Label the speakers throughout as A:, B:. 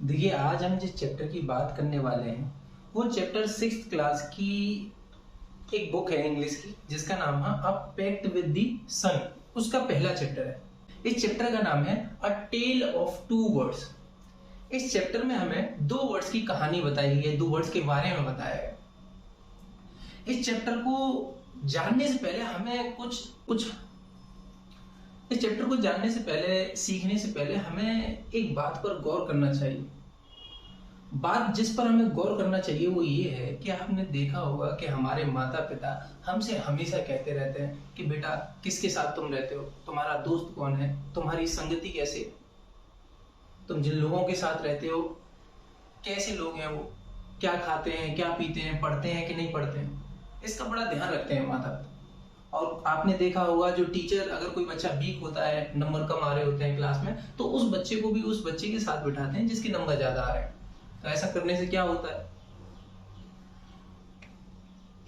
A: देखिए, आज हम जिस चैप्टर की बात करने वाले हैं वो चैप्टर 6th क्लास की एक बुक है इंग्लिश की, जिसका नाम है अ पैक्ट विद द सन। उसका पहला चैप्टर है। इस चैप्टर का नाम है अ टेल ऑफ टू वर्ड्स। इस चैप्टर में हमें दो वर्ड्स की कहानी बताई गई है, दो वर्ड्स के बारे में बताया है। इस चैप्टर को जानने से पहले हमें इस चैप्टर को जानने से पहले, सीखने से पहले हमें एक बात पर गौर करना चाहिए। बात जिस पर हमें गौर करना चाहिए वो ये है कि आपने देखा होगा कि हमारे माता पिता हमसे हमेशा कहते रहते हैं कि बेटा किसके साथ तुम रहते हो, तुम्हारा दोस्त कौन है, तुम्हारी संगति कैसे, तुम जिन लोगों के साथ रहते हो कैसे लोग हैं, वो क्या खाते हैं, क्या पीते हैं, पढ़ते हैं कि नहीं पढ़ते हैं, इसका बड़ा ध्यान रखते हैं माता पिता। और आपने देखा होगा जो टीचर, अगर कोई बच्चा वीक होता है, नंबर कम आ रहे होते हैं क्लास में, तो उस बच्चे को भी उस बच्चे के साथ बिठाते हैं जिसके नंबर ज्यादा आ रहे हैं। तो ऐसा करने से क्या होता है,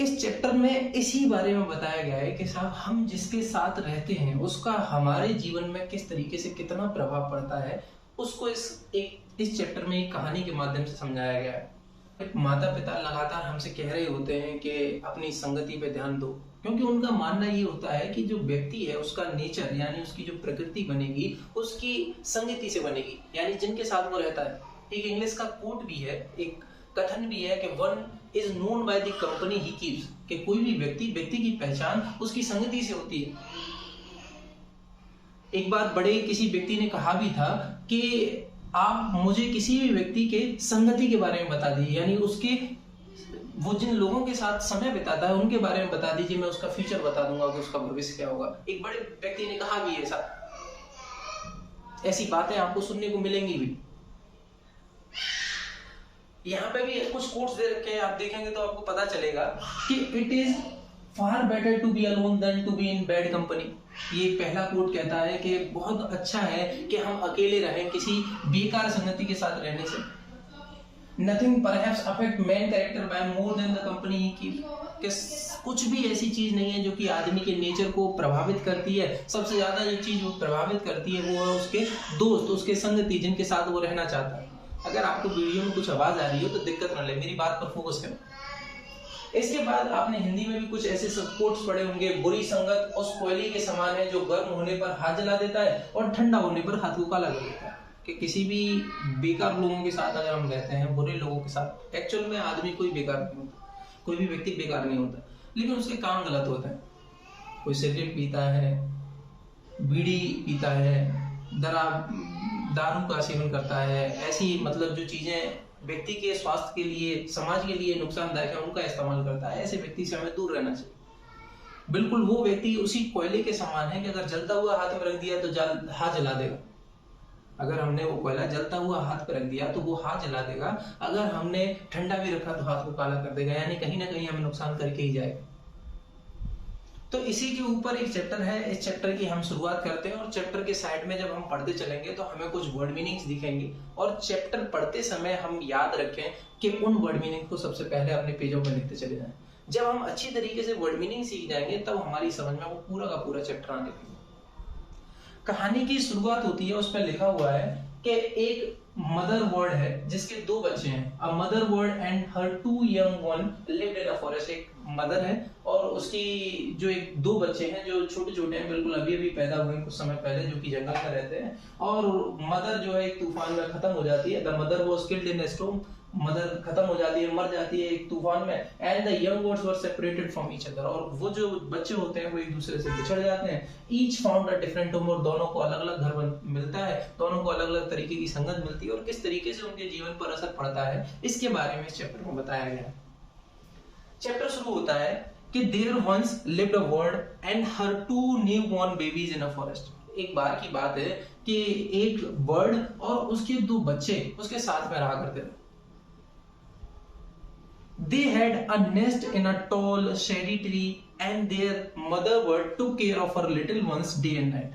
A: इस चैप्टर में इसी बारे में बताया गया है कि साहब हम जिसके साथ रहते हैं उसका हमारे जीवन में किस तरीके से कितना प्रभाव पड़ता है, उसको इस चैप्टर में एक कहानी के माध्यम से समझाया गया है। माता पिता लगातार हमसे कह रहे होते हैं कि अपनी संगति पे ध्यान दो, क्योंकि उनका मानना ये होता है कि जो व्यक्ति है उसका नेचर यानी उसकी जो प्रकृति बनेगी उसकी संगति से बनेगी, यानी जिनके साथ वो रहता है। एक इंग्लिश का कोट भी है, एक कथन भी है कि one is known by the company he keeps, कि कोई भी व्यक्ति की पहचान उसकी संगति से होती है। एक बार बड़े किसी व्यक्ति ने कहा भी था कि आप मुझे किसी भी व्यक्ति के संगति के बारे में बता दीजिए, यानी उसके वो जिन लोगों के साथ समय बिताता है उनके बारे में बता दीजिए, मैं उसका फ्यूचर बता दूंगा कि उसका भविष्य क्या होगा। एक बड़े व्यक्ति ने कहा भी ऐसा, ऐसी बातें आपको सुनने को मिलेंगी भी। यहाँ पे भी कुछ कोट्स दे रखे हैं, आप देखेंगे तो आपको पता चलेगा कि it is far better to be alone than to be in bad company. ये पहला कोट कहता है कि बहुत अच्छा है कि हम अकेले रहें किसी बेकार संगति के साथ रहने से। Nothing perhaps affect man character by more than the company he keeps। कि कुछ भी ऐसी चीज नहीं है जो कि आदमी के नेचर को प्रभावित करती है। सबसे ज्यादा जो चीज वो प्रभावित करती है वो है उसके दोस्त, उसके संगति, जिनके साथ वो रहना चाहता है। अगर आपको वीडियो में कुछ आवाज आ रही हो तो दिक्कत ना ले, मेरी बात पर फोकस करें। इसके बाद आपने हिंदी में भी कुछ ऐसे सब कोट्स पढ़े होंगे, बुरी संगत उस कोयले के समान है जो गर्म होने पर हाथ जला देता है और ठंडा होने पर हाथ को काला कर देता है। कि किसी भी बेकार लोगों के साथ अगर हम रहते हैं, बुरे लोगों के साथ, एक्चुअल में आदमी कोई बेकार नहीं होता, कोई भी व्यक्ति बेकार नहीं होता, लेकिन उसके काम गलत होते हैं। कोई सिगरेट पीता है, बीड़ी पीता है, दारू का सेवन करता है, ऐसी मतलब जो चीजें व्यक्ति के स्वास्थ्य के लिए, समाज के लिए नुकसानदायक है, उनका इस्तेमाल करता है। ऐसे व्यक्ति से हमें दूर रहना चाहिए। बिल्कुल वो व्यक्ति उसी कोयले के समान है कि अगर जलता हुआ हाथ में रख दिया तो हाथ जला देगा। अगर हमने वो कोयला जलता हुआ हाथ पर रख दिया तो वो हाथ जला देगा, अगर हमने ठंडा भी रखा तो हाथ को काला कर देगा, यानी कहीं ना कहीं हमें नुकसान करके ही जाएगा। तो इसी के ऊपर एक चैप्टर है, इस चैप्टर की हम शुरुआत करते हैं। और चैप्टर के साइड में जब हम पढ़ते चलेंगे तो हमें कुछ वर्ड मीनिंग्स दिखेंगे, और चैप्टर पढ़ते समय हम याद रखें कि उन वर्ड मीनिंग को सबसे पहले अपने पेजों में लिखते चले जाएं। जब हम अच्छी तरीके से वर्ड मीनिंग सीख जाएंगे तब हमारी समझ में वो पूरा का पूरा चैप्टर आने लगेगा। कहानी की शुरुआत होती है, उस पर लिखा हुआ है कि एक मदर बर्ड है जिसके दो बच्चे हैं। A mother bird and her two young one lived in a forest. एक मदर है और उसकी जो एक दो बच्चे हैं जो छोटे छोटे हैं, बिल्कुल अभी अभी पैदा हुए हैं कुछ समय पहले, जो कि जंगल में रहते हैं। और मदर जो है एक तूफान में खत्म हो जाती है। The mother was killed in a storm. Mother खत्म हो जाती है, मर जाती है एक तूफान में। And the young birds were separated from each other. और वो जो बच्चे होते हैं वो एक दूसरे से बिछड़ जाते हैं। Each found a different home. और दोनों को अलग अलग घर मिलता है, दोनों को अलग अलग तरीके की संगत मिलती है, और किस तरीके से उनके जीवन पर असर पड़ता है इसके बारे में इस चैप्टर में बताया गया है। चैप्टर शुरू होता है कि there once lived a bird and her two new born babies in a forest. एक बार की बात है कि एक बर्ड और उसके दो बच्चे उसके साथ में रहा करते थे। They had a nest in a tall shady tree and their mother bird took care of her little ones day and night।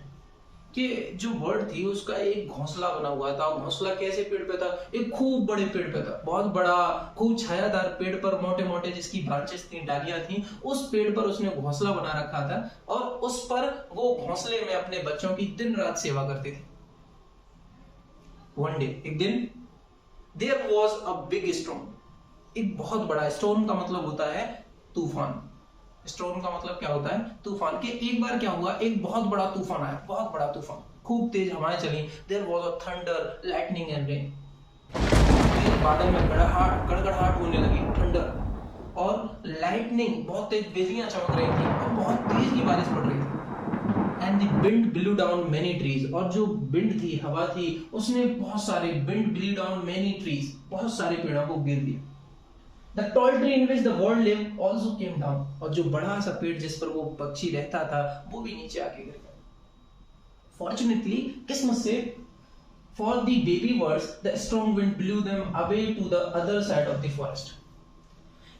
A: कि जो बर्ड थी उसका एक घोंसला बना हुआ था। घोंसला कैसे पेड़ पे था? एक खूब बड़े पेड़ पे था, बहुत बड़ा, खूब छायादार पेड़ पर, मोटे मोटे जिसकी ब्रांचेस थी, डालियां थी, उस पेड़ पर उसने घोंसला बना रखा था और उस पर वो घोंसले में अपने बच्चों की दिन रात सेवा करती थी। वन डे, एक दिन, there was a big storm, एक बहुत बड़ा, स्टॉर्म का मतलब होता है तूफान, स्टॉर्म का मतलब क्या होता है तूफान। के एक बार क्या हुआ, एक बहुत बड़ा तूफान आया, बहुत बड़ा तूफान, खूब तेज हवाएं चली। There was a thunder lightning and rain, बादल में गड़गड़ाहट होने लगी, थंडर और लाइटनिंग, बहुत तेज बिजलियां चमक रही थी और बहुत तेज की बारिश पड़ रही थी। And the wind blue down many trees, और जो विंड थी, हवा थी, उसने बहुत सारे, wind blue down many trees, बहुत सारे पेड़ों को गिर दिया। The tall tree in which the world lived also came down, और जो बड़ा सा पेड़ जिस पर वो पक्षी रहता था वो भी नीचे आके गिर गया। Fortunately, किस्मत से, for the baby birds, the strong wind blew them away to the other side of the forest.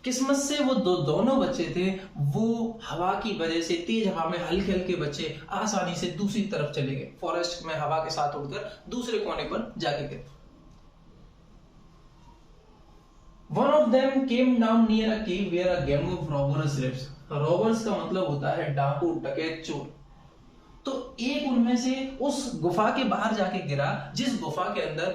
A: किस्मत से वो दोनों बच्चे थे, वो हवा की वजह से, तेज हवा में हल्के हल्के बच्चे आसानी से दूसरी तरफ चले गए, फॉरेस्ट में हवा के साथ उड़कर दूसरे कोने पर जाके गिरे। One of them came down near a cave where a gang of robbers lives. Robbers का मतलब होता है डाकू, डकैत, चोर। तो एक उनमें से उस गुफा के बाहर जाके गिरा जिस गुफा के अंदर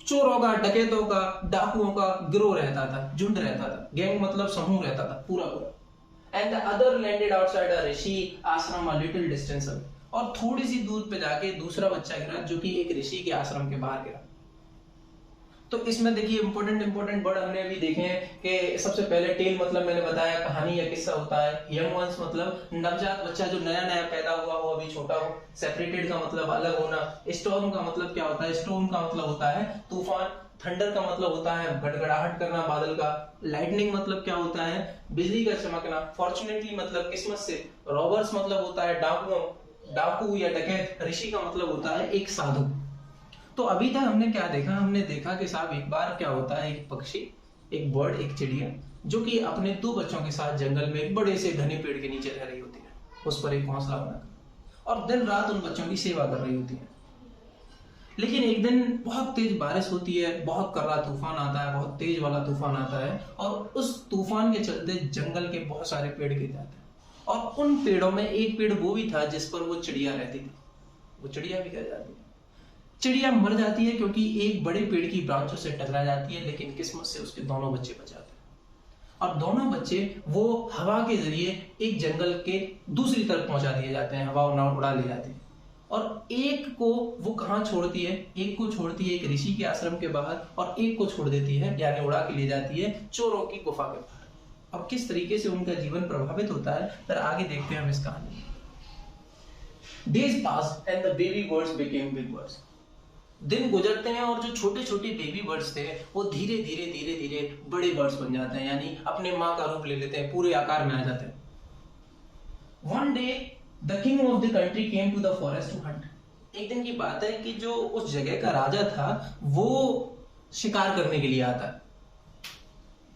A: चोरों का, डकैतों का, डाकुओं का गिरोह रहता था, झुंड रहता था। गैंग मतलब समूह रहता था पूरा पूरा। And the other landed outside a rishi ashram a little distance away, और थोड़ी सी दूर पे जाके दूसरा बच्चा गिरा जो कि एक ऋषि के आश्रम के बाहर गिरा। तो इसमें देखिए इंपॉर्टेंट वर्ड हमने अभी देखे हैं कि सबसे पहले टेल मतलब मैंने बताया कहानी या किस्सा होता है। यंग वंस मतलब नवजात बच्चा जो नया नया पैदा हुआ हो, अभी छोटा हो। सेपरेटेड का मतलब अलग होना। स्टॉर्म का मतलब क्या होता है, स्टॉर्म का मतलब होता है तूफान। थंडर का मतलब होता है गड़गड़ाहट करना बादल का। लाइटनिंग मतलब क्या होता है, बिजली का चमकना। फॉर्चुनेटली मतलब किस्मत से। रॉबर्स मतलब होता है डाकू या डकैत। ऋषि का मतलब होता है एक साधु। तो अभी तक हमने क्या देखा, हमने देखा कि साहब एक बार क्या होता है, एक पक्षी, एक बर्ड, एक चिड़िया जो कि अपने दो बच्चों के साथ जंगल में एक बड़े से घने पेड़ के नीचे रह रही होती है, उस पर एक घोंसला बनाकर, और दिन रात उन बच्चों की सेवा कर रही होती है। लेकिन एक दिन बहुत तेज बारिश होती है, बहुत कर्रा तूफान आता है, बहुत तेज वाला तूफान आता है, और उस तूफान के चलते जंगल के बहुत सारे पेड़ गिर जाते हैं। और उन पेड़ों में एक पेड़ वो भी था जिस पर वो चिड़िया रहती थी, वो चिड़िया भी गिर जाती है। चिड़िया मर जाती है क्योंकि एक बड़े पेड़ की ब्रांचों से टकरा जाती है, लेकिन किस्मत से उसके दोनों बच्चे बच जाते हैं। और दोनों बच्चे वो हवा के जरिए एक जंगल के दूसरी तरफ पहुंचा दिए जाते हैं, हवा उड़ा ले जाती है। और एक को वो कहाँ छोड़ती है, एक को छोड़ती है एक ऋषि के आश्रम के बाहर, और एक को छोड़ देती है यानी उड़ा के ले जाती है चोरों की गुफा के बाहर। अब किस तरीके से उनका जीवन प्रभावित होता है फिर आगे देखते हैं हम इस कहानी में। Days passed and the baby birds became big birds. दिन गुजरते हैं और जो छोटे छोटे बेबी बर्ड्स थे वो धीरे धीरे धीरे धीरे बड़े बर्ड्स बन जाते हैं, यानी अपने माँ का रूप ले लेते हैं, पूरे आकार में आ जाते हैं। One day the king of the country came to the forest to hunt. एक दिन की बात है कि जो उस जगह का राजा था वो शिकार करने के लिए आता है।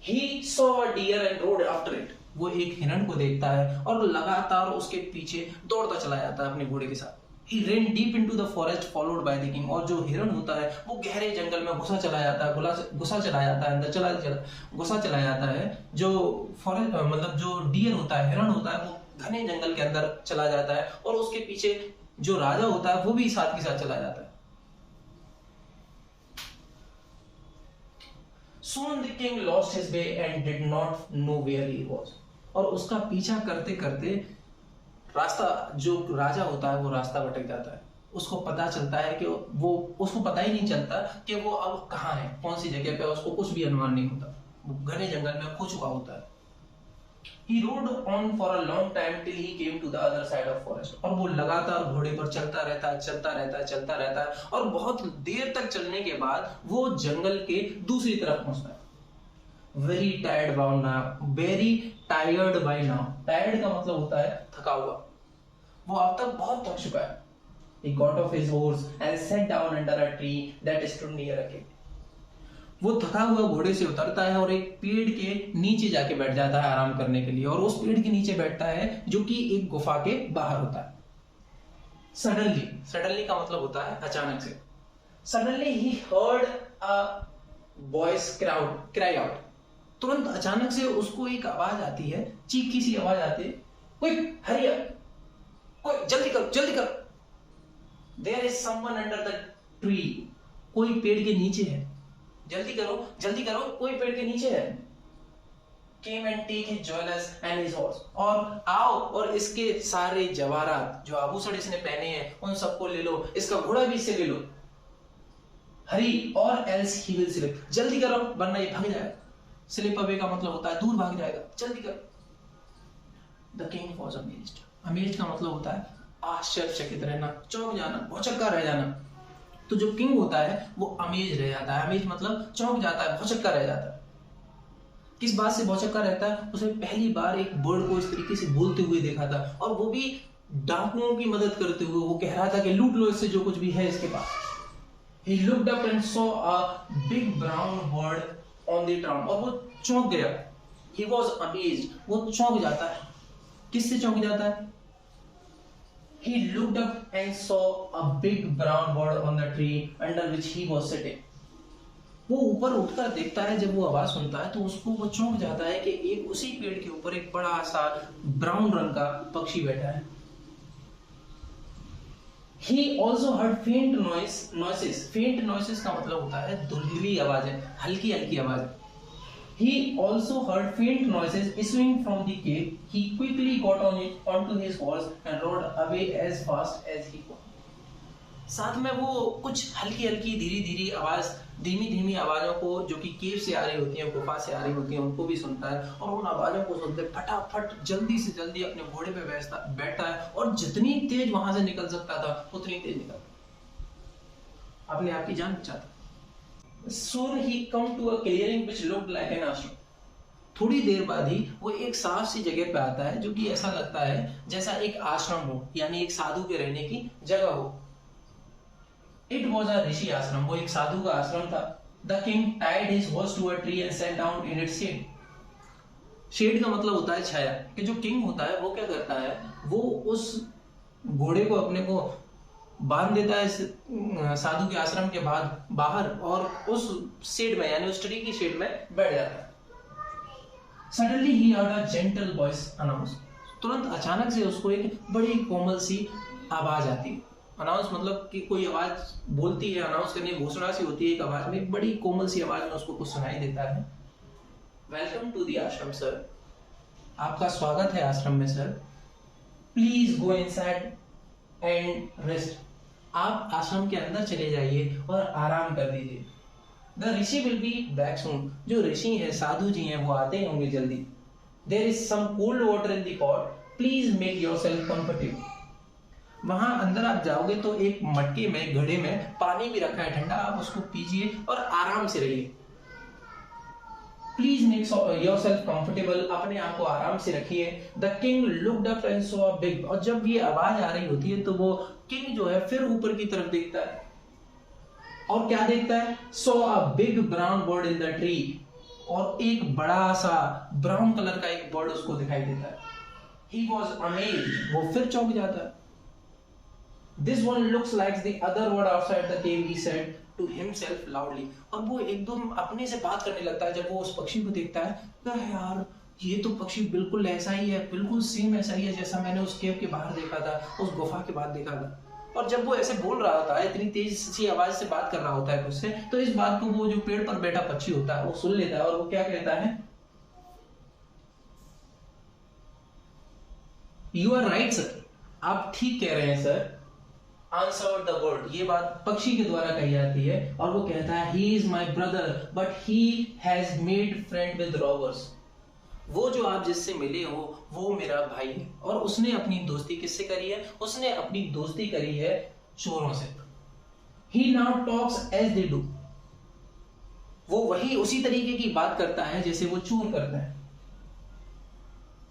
A: He saw a deer and rode after it. वो एक हिरण को देखता है और लगातार उसके पीछे दौड़ता चला जाता है अपने घोड़े के साथ। He ran deep into the forest followed by the king. और जो हिरण होता है वो गहरे जंगल में घुसा चला जाता है, घुसा चला जाता है, अंदर घुसा चला जाता है। जो फॉरेस्ट मतलब जो डियर होता है, हिरण होता है, वो घने जंगल के अंदर चला जाता है, और उसके पीछे जो राजा होता है वो भी साथ के साथ चला जाता है। Soon the king lost his way and did not know where he was. और उसका पीछा करते करते रास्ता, जो राजा होता है वो रास्ता भटक जाता है। उसको पता चलता है कि उसको पता ही नहीं चलता कि वो अब कहाँ है, कौन सी जगह पे, उसको कुछ भी अनुमान नहीं होता। वो घने जंगल में खो चुका होता है। He rode on for a long time till he came to the other side of forest. और वो लगातार घोड़े पर चलता रहता है और बहुत देर तक चलने के बाद वो जंगल के दूसरी तरफ पहुंचता है। Very tired by now. Very tired by now. Tired का मतलब होता है थका हुआ। वो अब तक बहुत थक चुका है। He got off his horse and sat down under a tree that stood near a cave. वो थका हुआ घोड़े से उतरता है और एक पेड़ के नीचे जाके बैठ जाता है आराम करने के लिए, और उस पेड़ के नीचे बैठता है जो कि एक गुफा के बाहर होता है। Suddenly का मतलब होता है अचानक से। Suddenly he heard a voice cry out. तुरंत अचानक से उसको एक आवाज आती है, चीखी सी आवाज आती है, Quick, hurry up! कोई जल्दी कर। There is someone under the tree. कोई पेड़ के नीचे है। जल्दी करो, कोई पेड़ के नीचे है। Came and take his jewels and his horse, और आओ और इसके सारे जवाहरात जो आभूषण इसने पहने हैं उन सबको ले लो, इसका घोड़ा भी इससे ले लो। हरी और else he will slip, जल्दी करो वरना ये भाग जाएगा। स्लिप अवे का मतलब होता है दूर भाग जाएगा, जल्दी करो। The king was amazed, amazed का मतलब होता है आश्चर्यचकित रहना, चौंक जाना, भौचक्का रह जाना। तो जो किंग होता है वो अमेज रह जाता है, अमेज मतलब चौंक जाता है, भौचक्का रह जाता है। किस बात से भौचक्का रहता है? उसने पहली बार एक बर्ड को इस तरीके से बोलते हुए देखा था, और वो भी डाकुओं की मदद करते हुए। वो कह रहा था कि लूट लो इससे जो कुछ भी है इसके पास। He looked up and saw a big brown bird on the ground, और वो चौंक गया। He was amazed, वो चौंक जाता है। किससे चौंक जाता है? He looked up and saw a big brown bird on the tree under which he was sitting. वो ऊपर उठकर देखता है, जब वो आवाज सुनता है तो उसको वो चौंक जाता है कि एक उसी पेड़ के ऊपर एक बड़ा सा ब्राउन रंग का पक्षी बैठा है। He also heard faint noises. Faint noises का मतलब होता है धुंधली आवाजें, हल्की हल्की आवाजें। He also heard faint noises issuing from the cave. He quickly got onto his horse and rode away as fast as he could. साथ में वो कुछ हल्की हल्की धीमी आवाज, धीमी आवाजों को जो कि केव से आ रही होती हैं, गुफा से आ रही होती हैं, उनको भी सुनता है। और उन आवाजों को सुनते फटाफट जल्दी से जल्दी अपने घोड़े पे बैठता है, और जितनी तेज वहां से निकल सकता था उतनी तेज निकल, अपने आप की जान बचाता। Soon he come to a clearing which looked like an ashram. थोड़ी देर बाद ही वो एक साफ सी जगह पे आता है जो कि ऐसा लगता है जैसा एक आश्रम हो, यानी एक साधु के रहने की जगह हो। It was a ऋषि आश्रम, वो एक साधु का आश्रम था। The king tied his horse to a tree and sat down in its shade. Shade का मतलब होता है छाया, कि जो किंग होता है वो क्या करता है, वो उस घोड़े को अपने को बांध देता है साधु के आश्रम के बाद बाहर, और उस शेड में यानी उस ट्री की शेड में बैठ जाता है। Suddenly he heard a gentle voice announce. तुरंत अचानक से उसको एक बड़ी कोमल सी आवाज आती है। अनाउंस मतलब कि कोई आवाज बोलती है, अनाउंस करने की घोषणा सी होती है एक आवाज में, एक बड़ी कोमल सी आवाज में उसको कुछ सुनाई देता है। वेलकम टू द आश्रम सर, आपका स्वागत है आश्रम में sir. Please go inside and rest, आप आश्रम के अंदर चले जाइए और आराम कर दीजिए। The Rishi will be back soon, जो ऋषि है साधु जी हैं वो आते होंगे जल्दी। There is some cold water in the pot, please make yourself comfortable. वहां अंदर आप जाओगे तो एक मटके में, घड़े में पानी भी रखा है ठंडा, आप उसको पीजिए और आराम से रहिए। प्लीज मेक योरसेल्फ कंफर्टेबल, अपने आप को आराम से रखिए। The king looked up and saw a big, और जब ये आवाज आ रही होती है तो वो किंग जो है फिर ऊपर की तरफ देखता है, और क्या देखता है? Saw a big brown bird in the tree, और एक बड़ा सा ब्राउन कलर का एक बर्ड उसको दिखाई देता है। ही वॉज अमेज्ड, वो फिर चौंक जाता है। This one looks like the other bird outside the cave, he said to himself loudly. और वो एकदम अपने से बात करने लगता है जब वो उस पक्षी को देखता है। क्या है यार, ये तो पक्षी बिल्कुल ऐसा ही है, बिल्कुल सेम ऐसा ही है जैसा मैंने उस केव के बाहर देखा था, उस गुफा के बाद देखा था। और जब वो ऐसे बोल रहा होता है, इतनी तेज सी आवाज से बात कर रहा होता है उससे, तो इस बात को वो जो पेड़ पर बैठा पक्षी होता है वो सुन लेता है, और वो क्या कहता है? यू आर राइट सर, आप ठीक कह रहे हैं सर। Answered the bird, ये बात पक्षी के द्वारा कही जाती है, और वो कहता है he is my brother but he has made friend with robbers. वो जो आप जिससे मिले हो वो मेरा भाई है, और उसने अपनी दोस्ती किससे करी है? उसने अपनी दोस्ती करी है चोरों से। He now talks as they do, वो वही उसी तरीके की बात करता है जैसे वो चोर करता है।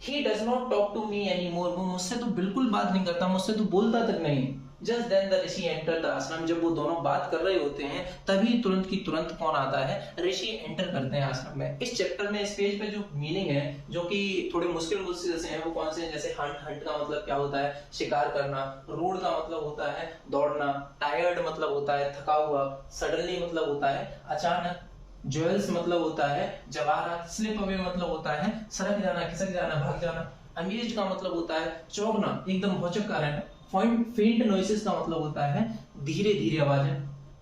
A: He does not talk to me anymore, वो मुझसे तो बिल्कुल बात नहीं करता, मुझसे तो बोलता तक नहीं। Just then the Rishi entered the ashram, जब वो दोनों बात कर रहे होते हैं तभी तुरंत की तुरंत कौन आता है? ऋषि एंटर करते हैं आश्रम में। इस चैप्टर में, इस पेज पे जो मीनिंग है, जो कि थोड़े मुश्किल से हैं, वो कौन से हैं? जैसे हंट का मतलब क्या होता है? शिकार करना। रूड का मतलब होता है दौड़ना। टायर्ड मतलब होता है थका हुआ। सडनली मतलब होता है अचानक। ज्वेल्स मतलब होता है जवाहरात। स्लिप अवे मतलब होता है सरक जाना, खिसक जाना, भाग जाना। अमेज्ड का मतलब होता है चौंकना, एकदम भौचक्का रहना। फेंट नॉइसेस का मतलब होता है धीरे धीरे आवाजें।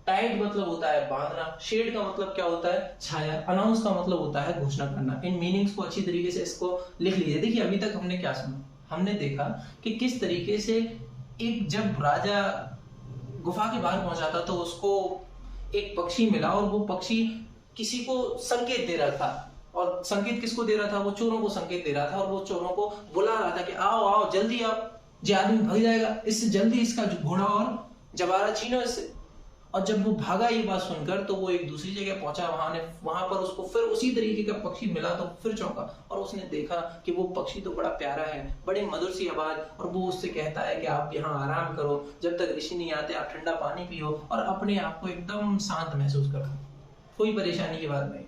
A: टाइड मतलब होता है बांधना, शेड का मतलब क्या होता है छाया, अनाउंस का मतलब होता है घोषणा करना। इन मीनिंग्स को अच्छी तरीके से इसको लिख लीजिए। देखिए अभी तक हमने क्या सुना, हमने देखा कि किस तरीके से एक जब राजा गुफा के बाहर पहुंचा था तो उसको एक पक्षी मिला और वो पक्षी किसी को संकेत दे रहा था, और संकेत किसको दे रहा था, वो चोरों को संकेत दे रहा था, और वो चोरों को बुला रहा था कि आओ आओ जल्दी आओ, ये आदमी भाग जाएगा, इससे जल्दी इसका घोड़ा और जवारा छीनो इससे। और जब वो भागा ये बात सुनकर तो वो एक दूसरी जगह पहुंचा, वहां पर उसको फिर उसी तरीके का पक्षी मिला तो फिर चौंका, और उसने देखा कि वो पक्षी तो बड़ा प्यारा है, बड़ी मधुर सी आवाज, और वो उससे कहता है कि आप यहाँ आराम करो, जब तक ऋषि नहीं आते आप ठंडा पानी पियो और अपने आप को एकदम शांत महसूस करो, कोई परेशानी की बात नहीं।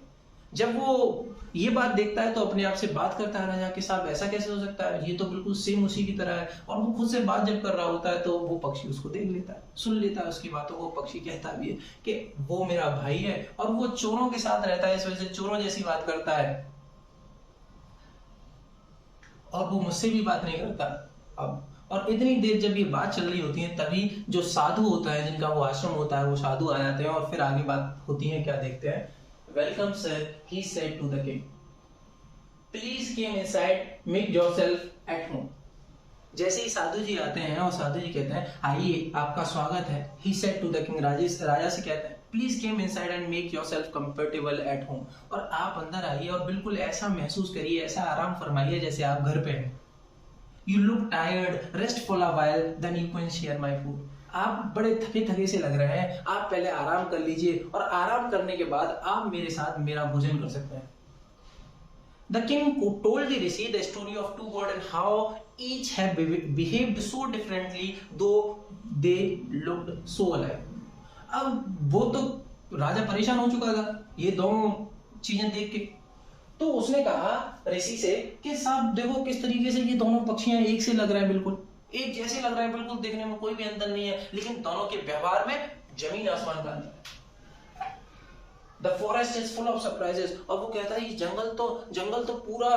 A: जब वो ये बात देखता है तो अपने आप से बात करता है राजा के साथ, ऐसा कैसे हो सकता है, ये तो बिल्कुल सेम उसी की तरह है। और वो खुद से बात जब कर रहा होता है तो वो पक्षी उसको देख लेता है, सुन लेता है उसकी बातों को। पक्षी कहता भी है कि वो मेरा भाई है और वो चोरों के साथ रहता है, इस वजह से चोरों जैसी बात करता है, और वो मुझसे भी बात नहीं करता। अब और इतनी देर जब ये बात चल रही होती है तभी जो साधु होता है, जिनका वो आश्रम होता है, वो साधु आ जाते हैं और फिर आगे बात होती है। क्या देखते हैं, welcome sir, he said to the king, please come inside, make yourself at home। जैसे ही साधु जी आते हैं और साधु जी कहते हैं आइए आपका स्वागत है, he said to the king, राजा से कहते हैं please came inside and make yourself comfortable at home, और आप अंदर आइए और बिल्कुल ऐसा महसूस करिए, ऐसा आराम फरमाइए जैसे आप घर पे हैं। You look tired, rest for a while, then you can share my food. आप बड़े थके थके से लग रहे हैं, आप पहले आराम कर लीजिए और आराम करने के बाद आप मेरे साथ मेरा भोजन कर सकते हैं। The king told the rishi the story of two birds and how each had behaved so differently though they looked so alike। अब वो तो राजा परेशान हो चुका था ये दोनों चीजें देख के, तो उसने कहा ऋषि से कि साहब देखो किस तरीके से ये दोनों पक्षियां एक से लग रहे हैं, बिल्कुल एक जैसे लग रहे हैं, बिल्कुल देखने में कोई भी अंतर नहीं है, लेकिन दोनों के व्यवहार में जमीन आसमान का अंतर है। The forest is full of surprises। और वो कहता है ये जंगल तो पूरा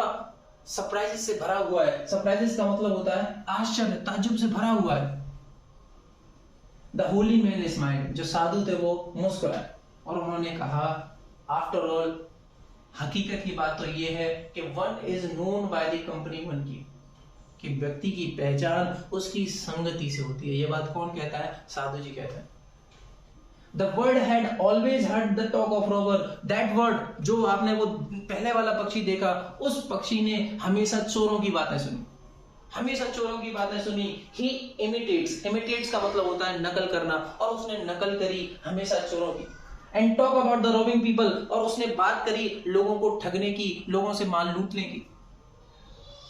A: सरप्राइजेस से भरा हुआ है। सरप्राइजेस का मतलब होता है आश्चर्य, ताज्जुब से भरा हुआ है। The holy man smiled। जो साधु थे वो मुस्कुराए और उन्होंने कहा आफ्टर ऑल हकीकत की बात तो ये है कि one is known by the company one की, कि व्यक्ति की पहचान उसकी संगति से होती है। ये बात कौन कहता है, साधु जी कहते हैं। The bird had always heard the talk of robber। That bird, जो आपने वो पहले वाला पक्षी देखा, उस पक्षी ने हमेशा चोरों की बातें सुनी, हमेशा चोरों की बातें सुनी। He imitates का मतलब होता है नकल करना, और उसने नकल करी हमेशा चोरों की। And talk about the robbing people, और उसने बात करी लोगों को ठगने की, लोगों से माल लूटने की।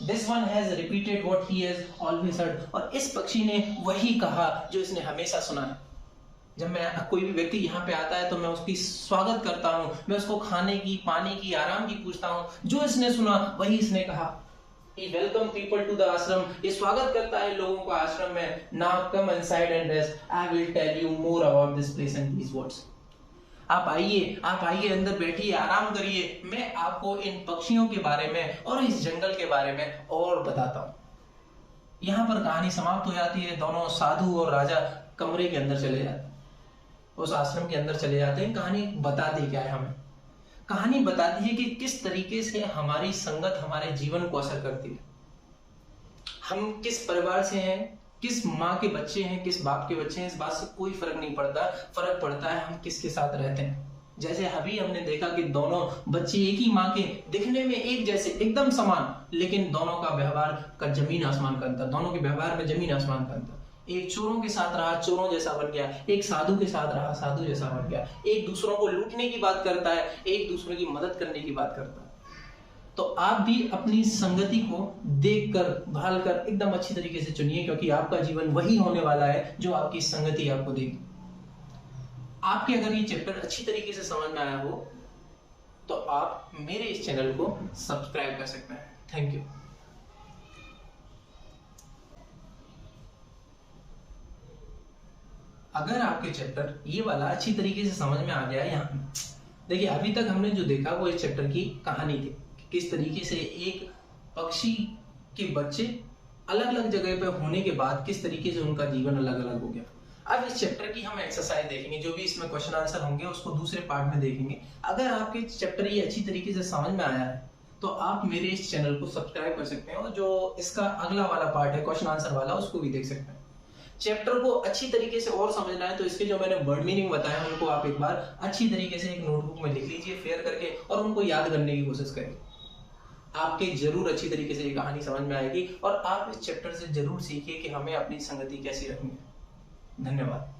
A: This one has repeated what he has always heard। और इस पक्षी ने वही कहा जो इसने हमेशा सुना है। जब मैं कोई भी व्यक्ति यहाँ पे आता है तो मैं उसकी स्वागत करता हूँ, मैं उसको खाने की, पानी की, आराम की पूछता हूँ, जो इसने सुना वही इसने कहा। He welcome people to the ashram। ये स्वागत करता है लोगों को आश्रम में। Now come inside and rest, I will tell you more about this place and these words। आप आइए अंदर बैठिए, आराम करिए, मैं आपको इन पक्षियों के बारे में और इस जंगल के बारे में और बताता हूँ। यहाँ पर कहानी समाप्त हो जाती है। दोनों साधु और राजा कमरे के अंदर चले जाते हैं, उस आश्रम के अंदर चले जाते हैं। कहानी बताती क्या है हमें, कहानी बताती है कि किस तरीके से हमारी संगत हमारे जीवन को असर करती है। हम किस परिवार से हैं, किस माँ के बच्चे हैं, किस बाप के बच्चे हैं, इस बात से कोई फर्क नहीं पड़ता। फर्क पड़ता है हम किसके साथ रहते हैं। जैसे अभी हमने देखा कि दोनों बच्चे एक ही माँ के, दिखने में एक जैसे, एकदम समान, लेकिन दोनों का व्यवहार का जमीन आसमान का अंतर, दोनों के व्यवहार में जमीन आसमान का अंतर। एक चोरों के साथ रहा, चोरों जैसा बन गया, एक साधु के साथ रहा, साधु जैसा बन गया। एक दूसरों को लूटने की बात करता है, एक दूसरे की मदद करने की बात करता है। तो आप भी अपनी संगति को देखकर, भालकर एकदम अच्छी तरीके से चुनिए, क्योंकि आपका जीवन वही होने वाला है जो आपकी संगति आपको देगी। आपके अगर ये चैप्टर अच्छी तरीके से समझ में आया हो तो आप मेरे इस चैनल को सब्सक्राइब कर सकते हैं। Thank you. अगर आपके चैप्टर ये वाला अच्छी तरीके से समझ में आ गया, यहाँ देखिए अभी तक हमने जो देखा वो इस चैप्टर की कहानी थी, किस तरीके से एक पक्षी के बच्चे अलग अलग जगह पे होने के बाद किस तरीके से उनका जीवन अलग अलग हो गया। अब इस चैप्टर की हम एक्सरसाइज देखेंगे, जो भी इसमें क्वेश्चन आंसर होंगे उसको दूसरे पार्ट में देखेंगे। अगर आपके चैप्टर ये अच्छी तरीके से समझ में आया है तो आप मेरे इस चैनल को सब्सक्राइब कर सकते हैं, और जो इसका अगला वाला पार्ट है क्वेश्चन आंसर वाला, उसको भी देख सकते हैं। चैप्टर को अच्छी तरीके से और समझना है तो इसके जो मैंने वर्ड मीनिंग बताया उनको आप एक बार अच्छी तरीके से एक नोटबुक में लिख लीजिए फेयर करके, और उनको याद करने की कोशिश करिए। आपके जरूर अच्छी तरीके से ये कहानी समझ में आएगी, और आप इस चैप्टर से जरूर सीखिए कि हमें अपनी संगति कैसी रखनी है। धन्यवाद।